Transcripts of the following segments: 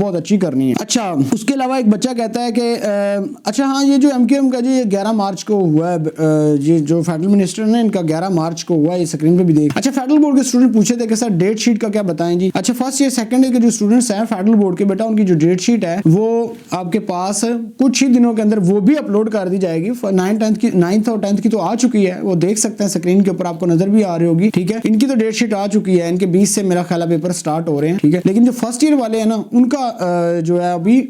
بہت اچھی کرنی ہے. اچھا اس کے علاوہ ایک بچہ کہتا ہے کہ اچھا ہاں یہ جو ایم کیو ایم کا جی 11 مارچ کو ہوا ہے، یہ جو فیڈرل منسٹر نے ان کا 11 مارچ کو ہوا ہے، یہ اسکرین پہ بھی دیکھ. اچھا فیڈرل بورڈ کے اسٹوڈنٹ پوچھے تھے کہ سر ڈیٹ شیٹ کا کیا بتائیں جی. اچھا فرسٹ ایئر سیکنڈ ایئر کے جو اسٹوڈنٹس ہیں فیڈرل بورڈ کے، بیٹا ان کی جو ڈیٹ شیٹ ہے وہ آپ کے پاس کچھ ہی دنوں کے اندر وہ بھی اپلوڈ کر دی جائے گی. 9th اور 10th کی تو آ چکی ہے، وہ دیکھ سکتے ہیں اسکرین کے اوپر آپ کو نظر بھی آ رہی ہوگی. ٹھیک ہے ان کی تو ڈیٹ شیٹ آ چکی ہے، ان کے 20 سے میرا خیال ہے پیپر سٹارٹ ہو رہے ہیں. ٹھیک ہے لیکن جو فرسٹ ایئر والے ہیں نا ان کا جو ہے ابھی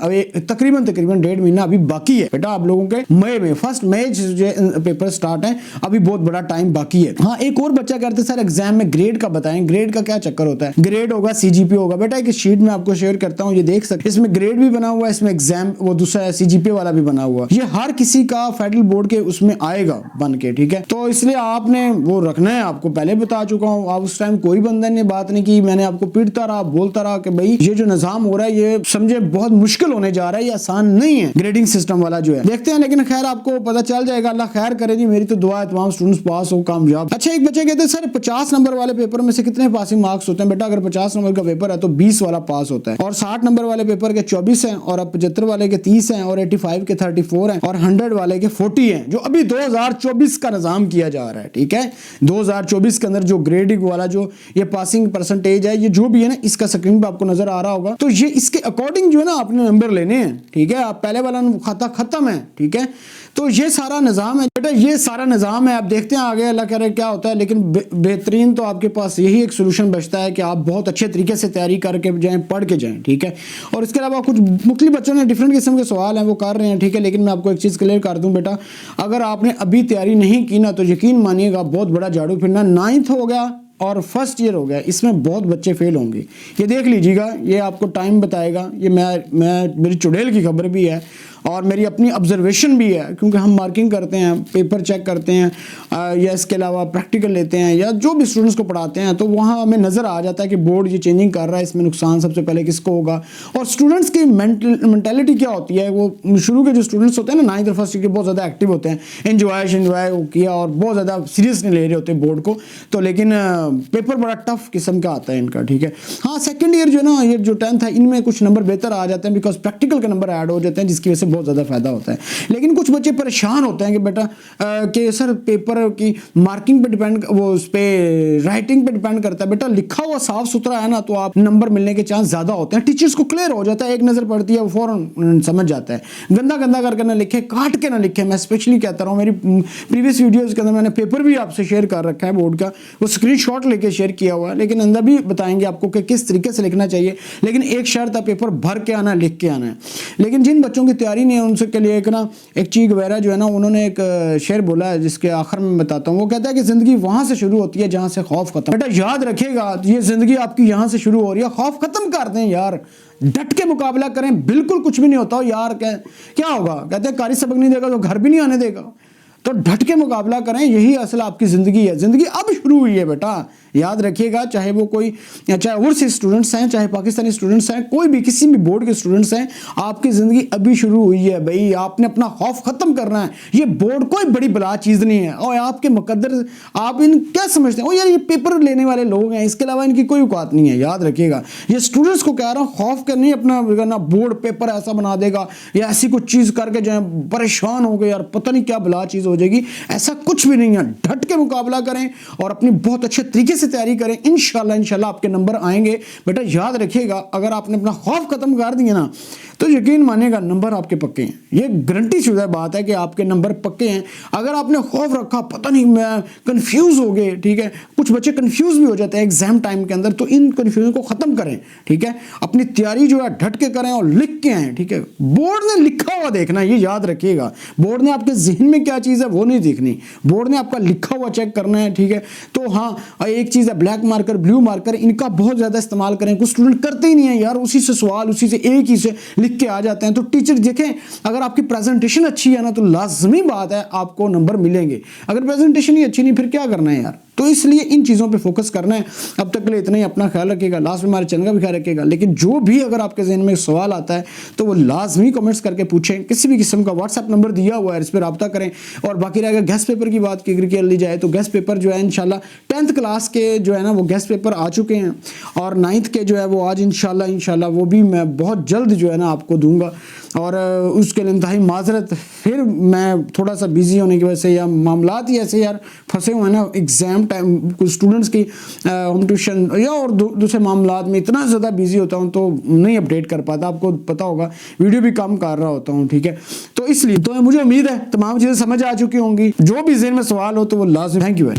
تقریباً 1.5 مہینہ ابھی باقی ہے بیٹا. آپ لوگوں کے مئی میں 1 مئی جو پیپر سٹارٹ ہیں، ابھی بہت بڑا ٹائم باقی ہے. ہاں ایک اور بچہ کہتے ہیں سر ایگزام میں گریڈ کا بتائیں، گریڈ کا کیا چکر ہوتا ہے؟ گریڈ ہوگا سی جی پی ہوگا بیٹا. ایک شیٹ میں آپ کو شیئر کرتا ہوں، یہ دیکھ سکتے اس میں گریڈ بھی بنا ہوا ہے، اس میں ایگزام وہ دوسرا سی جی پی والا بھی بنا ہوا. یہ ہر کسی کا فیڈرل بورڈ کے اس میں آئے گا بن کے. ٹھیک ہے تو اس لیے آپ نے وہ رکھنا ہے، آپ کو پہلے بتا چکا ہوں. آپ اس ٹائم کوئی بندہ نے بات نہیں کی، میں نے آپ کو پیٹتا رہا بولتا رہا کہ بھائی یہ جو نظام ہو رہا ہے یہ سمجھے بہت مشکل ہونے جا رہا ہے، یہ آسان نہیں ہے گریڈنگ سسٹم والا جو ہے. دیکھتے ہیں لیکن خیر آپ کو پتہ چل جائے گا. اللہ خیر کرے جی، میری تو دعا ہے تمام اسٹوڈنٹس پاس ہو کامیاب. اچھا ایک بچے کہتے ہیں سر 50 نمبر والے پیپر میں سے کتنے پاسنگ مارکس ہوتے ہیں؟ بیٹا اگر 50 نمبر کا پیپر ہے تو 20 والا پاس ہوتا ہے، اور 60 نمبر والے پیپر کے 24 ہیں، اور 75 والے کے 30 ہیں، اور 85 کے 34 ہیں، اور 100 والے کے 40 ہیں، جو ابھی 2024 کا نظام کیا جا رہا ہے. ٹھیک ہے 2024 کے اندر جو گریڈنگ والا جو یہ پاسنگ پرسنٹیج ہے، یہ جو بھی ہے نا اس کا اسکرین پہ آپ کو نظر آ رہا ہوگا، تو یہ اس کے اکارڈنگ جو ہے نا آپ نے نمبر لینے ہیں. ٹھیک ہے آپ پہلے والا خطہ ختم ہے. ٹھیک ہے تو یہ سارا نظام ہے بیٹا، یہ سارا نظام ہے. آپ دیکھتے ہیں آگے اللہ کرے کیا ہوتا ہے، لیکن بہترین تو آپ کے پاس یہی ایک سولوشن بچتا ہے کہ آپ بہت اچھے طریقے سے تیاری کر کے جائیں، پڑھ کے جائیں. ٹھیک ہے اور اس کے علاوہ کچھ مختلف بچوں نے ڈفرینٹ قسم کے سوال ہیں وہ کر رہے ہیں. ٹھیک ہے لیکن میں آپ کو ایک چیز کلیئر کر دوں بیٹا، اگر آپ نے ابھی تیاری نہیں کی نا تو یقین مانیے گا بہت بڑا جھاڑو پھرنا. 9th ہو گیا اور فرسٹ ایئر ہو گیا، اس میں بہت بچے فیل ہوں گے. یہ دیکھ لیجیے گا، یہ آپ کو ٹائم بتائے گا. یہ میں میری چڑیل کی خبر بھی ہے اور میری اپنی آبزرویشن بھی ہے، کیونکہ ہم مارکنگ کرتے ہیں، پیپر چیک کرتے ہیں، یا اس کے علاوہ پریکٹیکل لیتے ہیں یا جو بھی اسٹوڈنٹس کو پڑھاتے ہیں، تو وہاں ہمیں نظر آ جاتا ہے کہ بورڈ یہ چینجنگ کر رہا ہے، اس میں نقصان سب سے پہلے کس کو ہوگا. اور اسٹوڈنٹس کی مینٹیلٹی کیا ہوتی ہے، وہ شروع کے جو اسٹوڈنٹس ہوتے ہیں نا 9th اور فرسٹ ایئر کے بہت زیادہ ایکٹیو ہوتے ہیں، انجوائے کیا اور بہت زیادہ سیریس نہیں لے رہے ہوتے بورڈ کو. تو لیکن پیپر بڑا ٹف قسم کا آتا ہے ان کا. ٹھیک ہے ہاں سیکنڈ ایئر جو ہے نا، یہ جو 10th ہے ان میں کچھ نمبر بہتر آ جاتے ہیں، بیکاز پریکٹیکل کے نمبر ایڈ ہو جاتے ہیں، جس کی وجہ سے بہت زیادہ فائدہ ہوتا ہے. لیکن کچھ بچے پریشان ہوتے ہیں کہ بیٹا کہ سر پیپر کی مارکنگ پہ ڈیپینڈ، وہ اس پہ رائٹنگ پہ ڈیپینڈ کرتا ہے. بیٹا لکھا ہوا صاف ستھرا ہے نا تو آپ نمبر ملنے کے چانس زیادہ ہوتے ہیں. ٹیچرز کو کلیئر ہو جاتا ہے، ایک نظر پڑتی ہے وہ فوراً سمجھ جاتا ہے. گندا کر کے نہ لکھے، کاٹ کے نہ لکھے. میں اسپیشلی کہتا رہا ہوں، میری پریویس ویڈیوز کے اندر میں نے پیپر بھی آپ سے شیئر کر رکھا ہے بورڈ کا، وہ اسکرین شاٹ لے کے شیئر کیا ہوا ہے، لیکن اندر بھی بتائیں گے آپ کو کہ کس طریقے سے لکھنا چاہیے. لیکن ایک شرط ہے، پیپر بھر کے آنا، لکھ کے آنا ہے. لیکن جن بچوں کی تیاری نہیں ہے ان سے کے لیے ایک چیز وغیرہ جو ہے نا، انہوں نے ایک شعر بولا ہے جس کے آخر میں بتاتا ہوں. وہ کہتا ہے کہ زندگی وہاں سے شروع ہوتی ہے جہاں سے خوف ختم. بیٹا یاد رکھے گا، یہ زندگی آپ کی یہاں سے شروع ہو رہی ہے. خوف ختم کر دیں یار، ڈٹ کے مقابلہ کریں. بالکل کچھ بھی نہیں ہوتا یار، کیا ہوگا؟ کہتے ہیں قاری سبق نہیں دے گا تو گھر بھی نہیں آنے دے گا. تو ڈٹ کے مقابلہ کریں، یہی اصل آپ کی زندگی ہے. زندگی اب شروع ہوئی ہے بیٹا، یاد رکھیے گا. چاہے وہ کوئی، چاہے اوورسیز اسٹوڈنٹس ہیں، چاہے پاکستانی اسٹوڈنٹس ہیں، کوئی بھی کسی بھی بورڈ کے اسٹوڈنٹس ہیں، آپ کی زندگی ابھی شروع ہوئی ہے بھائی. آپ نے اپنا خوف ختم کرنا ہے. یہ بورڈ کوئی بڑی بلا چیز نہیں ہے. اور آپ کے مقدر، آپ ان کیا سمجھتے ہیں او یار یہ پیپر لینے والے لوگ ہیں، اس کے علاوہ ان کی کوئی اوقات نہیں ہے. یاد رکھیے گا، یہ اسٹوڈنٹس کو کہہ رہا ہوں، خوف کر نہیں اپنا بورڈ پیپر ایسا بنا دے گا یا ایسی کچھ چیز کر کے جو ہے پریشان ہو گئے یار پتہ نہیں کیا بلا چیز ہو جائے گی. ایسا کچھ بھی نہیں ہے. ڈٹ کے مقابلہ کریں اور اپنی بہت اچھے طریقے سے تیاری کریں. انشاءاللہ آپ کے نمبر آئیں گے. بیٹا یاد رکھیے گا، اگر آپ نے اپنا خوف ختم کر دیا نا تو یقین مانے گا نمبر آپ کے پکے ہیں. یہ گارنٹی شدہ بات ہے کہ آپ کے نمبر پکے ہیں. اگر آپ نے خوف رکھا پتہ نہیں میں کنفیوز ہو گئے، ٹھیک ہے، کچھ بچے کنفیوز بھی ہو جاتے ہیں ایگزام ٹائم کے اندر، تو ان کنفیوژن کو ختم کریں. ٹھیک ہے اپنی تیاری جو ہے ڈٹ کے کریں اور لکھ کے آئیں. ٹھیک ہے بورڈ نے لکھا ہوا دیکھنا، یہ یاد رکھیے گا. بورڈ نے آپ کے ذہن میں کیا چیز ہے وہ نہیں دیکھنی، بورڈ نے آپ کا لکھا ہوا چیک کرنا ہے. ٹھیک ہے تو ہاں ایک چیز ہے بلیک مارکر، بلیو مارکر، ان کا بہت زیادہ استعمال کریں. کچھ اسٹوڈنٹ کرتے ہی نہیں ہیں یار، اسی سے سوال اسی سے ایک ہی سے لکھ کے آ جاتے ہیں. تو ٹیچر دیکھیں اگر آپ کی پریزنٹیشن اچھی ہے نا تو لازمی بات ہے آپ کو نمبر ملیں گے. اگر پریزنٹیشن ہی اچھی نہیں پھر کیا کرنا ہے یار. تو اس لیے ان چیزوں پہ فوکس کرنا ہے. اب تک کے لیے اتنا ہی. اپنا خیال رکھیے گا, لاسٹ میں ہمارے چینل کا بھی خیال رکھیے گا. لیکن جو بھی اگر آپ کے ذہن میں سوال آتا ہے تو وہ لازمی کمنٹس کر کے پوچھیں. کسی بھی قسم کا واٹس ایپ نمبر دیا ہوا ہے, اس پہ رابطہ کریں. اور باقی رہ گیا گیسٹ پیپر کی بات کی کر لی جائے تو گیسٹ پیپر جو ہے انشاءاللہ 10th کلاس کے جو ہے نا وہ گیسٹ پیپر آ چکے ہیں, اور 9th کے جو ہے وہ آج انشاءاللہ وہ بھی میں بہت جلد جو ہے نا آپ کو دوں گا. اور اس کے لیے انتہائی معذرت, پھر میں تھوڑا سا بیزی ہونے کی وجہ سے یا معاملات ہی ایسے یار پھنسے ہوئے ہیں نا, ایگزام ٹائم کچھ اسٹوڈنٹس کی ہوم ٹیوشن یا اور دوسرے معاملات میں اتنا زیادہ بیزی ہوتا ہوں تو نہیں اپڈیٹ کر پاتا. آپ کو پتا ہوگا ویڈیو بھی کم کر رہا ہوتا ہوں, ٹھیک ہے. تو اس لیے تو مجھے امید ہے تمام چیزیں سمجھ آ چکی ہوں گی. جو بھی ذہن میں سوال ہو تو وہ لازم. Thank you.